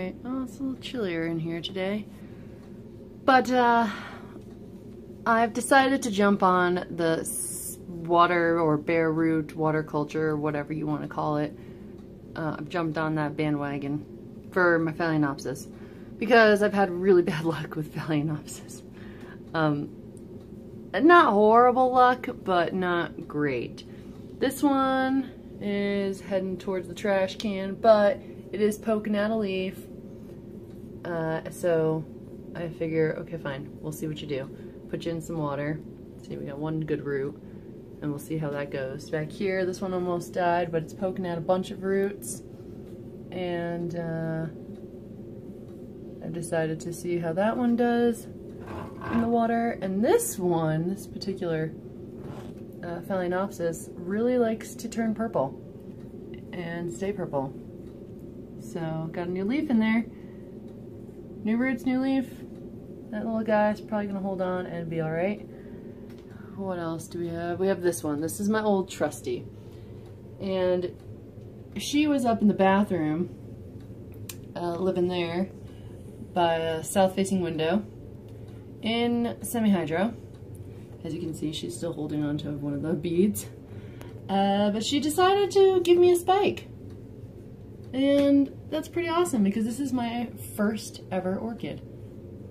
Alright, oh, it's a little chillier in here today. But, I've decided to jump on the water or bare root water culture, whatever you want to call it. I've jumped on that bandwagon for my Phalaenopsis because I've had really bad luck with Phalaenopsis. Not horrible luck, but not great. This one is heading towards the trash can, but it is poking out a leaf. So I figure, okay, fine, we'll see what you do. Put you in some water. See, we got one good root, and we'll see how that goes. Back here, this one almost died, but it's poking out a bunch of roots. And I've decided to see how that one does in the water. And this one, this particular Phalaenopsis, really likes to turn purple and stay purple. So, got a new leaf in there. New roots, new leaf. That little guy's probably gonna hold on and be alright. What else do we have? We have this one. This is my old trusty. And she was up in the bathroom, living there by a south-facing window in semi-hydro. As you can see, she's still holding on to one of the beads. But she decided to give me a spike. And that's pretty awesome because this is my first ever orchid.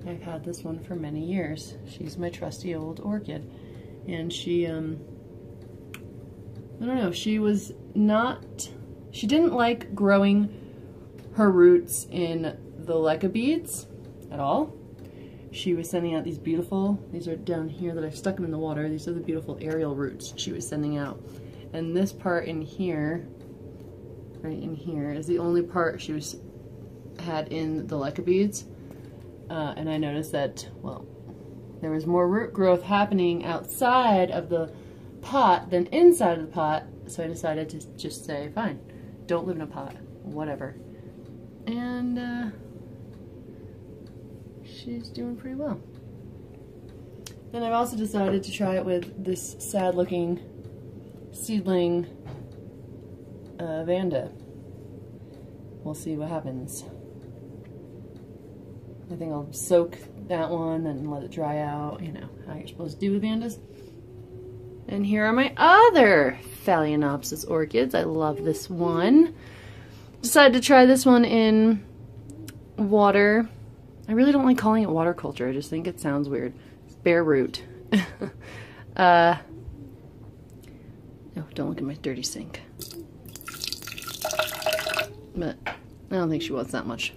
I've had this one for many years. She's my trusty old orchid. And she, I don't know, she didn't like growing her roots in the leca beads at all. She was sending out these beautiful, these are down here that I've stuck them in the water, these are the beautiful aerial roots she was sending out. And this part in here, right in here, is the only part she had in the leca beads. And I noticed that, well, there was more root growth happening outside of the pot than inside of the pot, so I decided to just say, fine, don't live in a pot, whatever. And she's doing pretty well. Then I've also decided to try it with this sad-looking seedling Vanda. We'll see what happens. I think I'll soak that one and let it dry out, you know, how you're supposed to do with Vandas. And here are my other Phalaenopsis orchids. I love this one. Decided to try this one in water. I really don't like calling it water culture. I just think it sounds weird. It's bare root. Oh, don't look at my dirty sink. But I don't think she wants that much.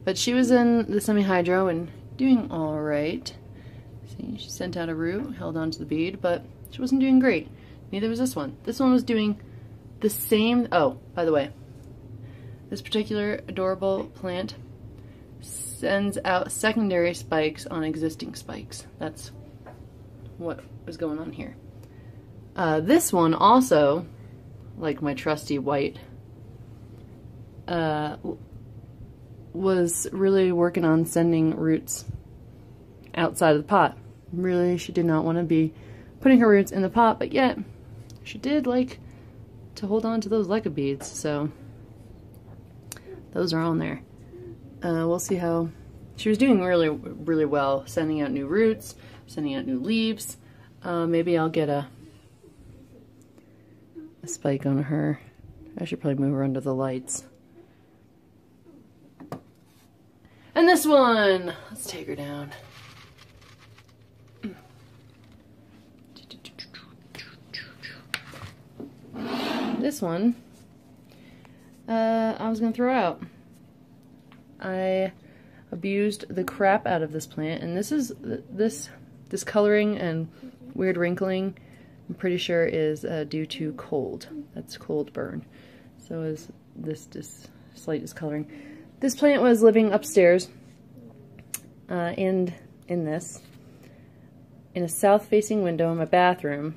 But she was in the semi-hydro and doing alright. See, she sent out a root, held onto the bead, but she wasn't doing great. Neither was this one. This one was doing the same. Oh, by the way, this particular adorable plant sends out secondary spikes on existing spikes. That's what was going on here. This one also, like my trusty white, was really working on sending roots outside of the pot. Really, she did not want to be putting her roots in the pot, but yet she did like to hold on to those leca beads, so those are on there. We'll see how she was doing. Really well, sending out new roots, sending out new leaves. Maybe I'll get a spike on her. I should probably move her under the lights. And this one, let's take her down. This one, I was gonna throw out. I abused the crap out of this plant, and this is this coloring and weird wrinkling, I'm pretty sure is due to cold. That's cold burn. So is this slight discoloring. This plant was living upstairs in a south-facing window in my bathroom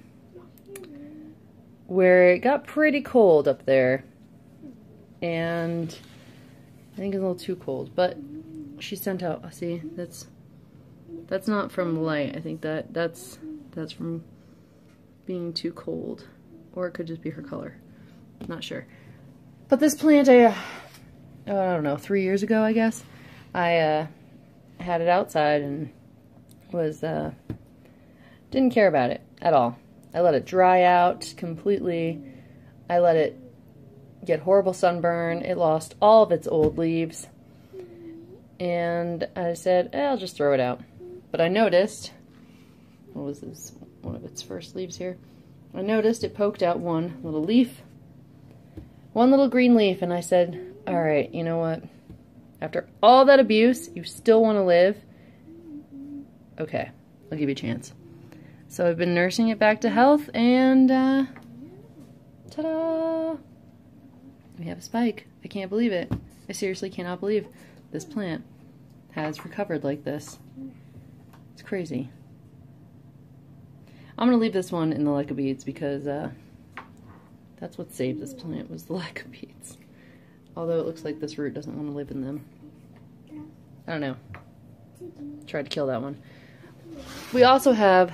where it got pretty cold up there, and I think it's a little too cold, but she sent out, see, that's not from light. I think that's from being too cold, or it could just be her color. I'm not sure. But this plant, I don't know, 3 years ago, I guess. I had it outside and was didn't care about it at all. I let it dry out completely. I let it get horrible sunburn. It lost all of its old leaves. And I said, I'll just throw it out. But I noticed, what was this? One of its first leaves here. I noticed it poked out one little leaf. One little green leaf. And I said, all right, you know what? After all that abuse, you still want to live? Okay, I'll give you a chance. So I've been nursing it back to health, and ta-da! We have a spike. I can't believe it. I seriously cannot believe this plant has recovered like this. It's crazy. I'm going to leave this one in the leca beads because that's what saved this plant, was the leca beads. Although it looks like this root doesn't want to live in them. I don't know. Tried to kill that one. We also have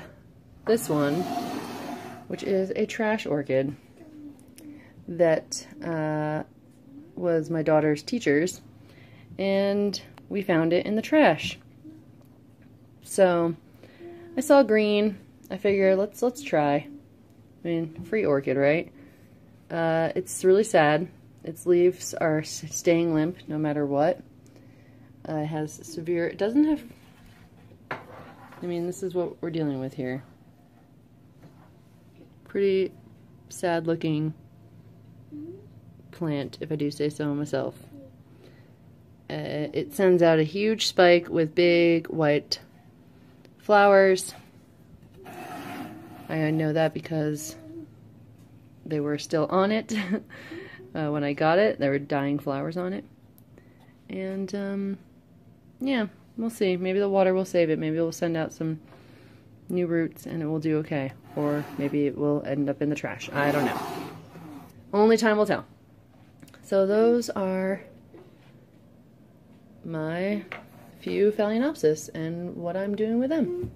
this one, which is a trash orchid that was my daughter's teacher's, and we found it in the trash. So I saw green. I figured let's try. I mean, free orchid, right? It's really sad. Its leaves are staying limp no matter what. It has severe. It doesn't have. I mean, this is what we're dealing with here. Pretty sad looking plant, if I do say so myself. It sends out a huge spike with big white flowers. I know that because they were still on it when I got it. There were dying flowers on it. And yeah, we'll see. Maybe the water will save it. Maybe it will send out some new roots and it will do okay. Or maybe it will end up in the trash. I don't know. Only time will tell. So those are my few Phalaenopsis and what I'm doing with them.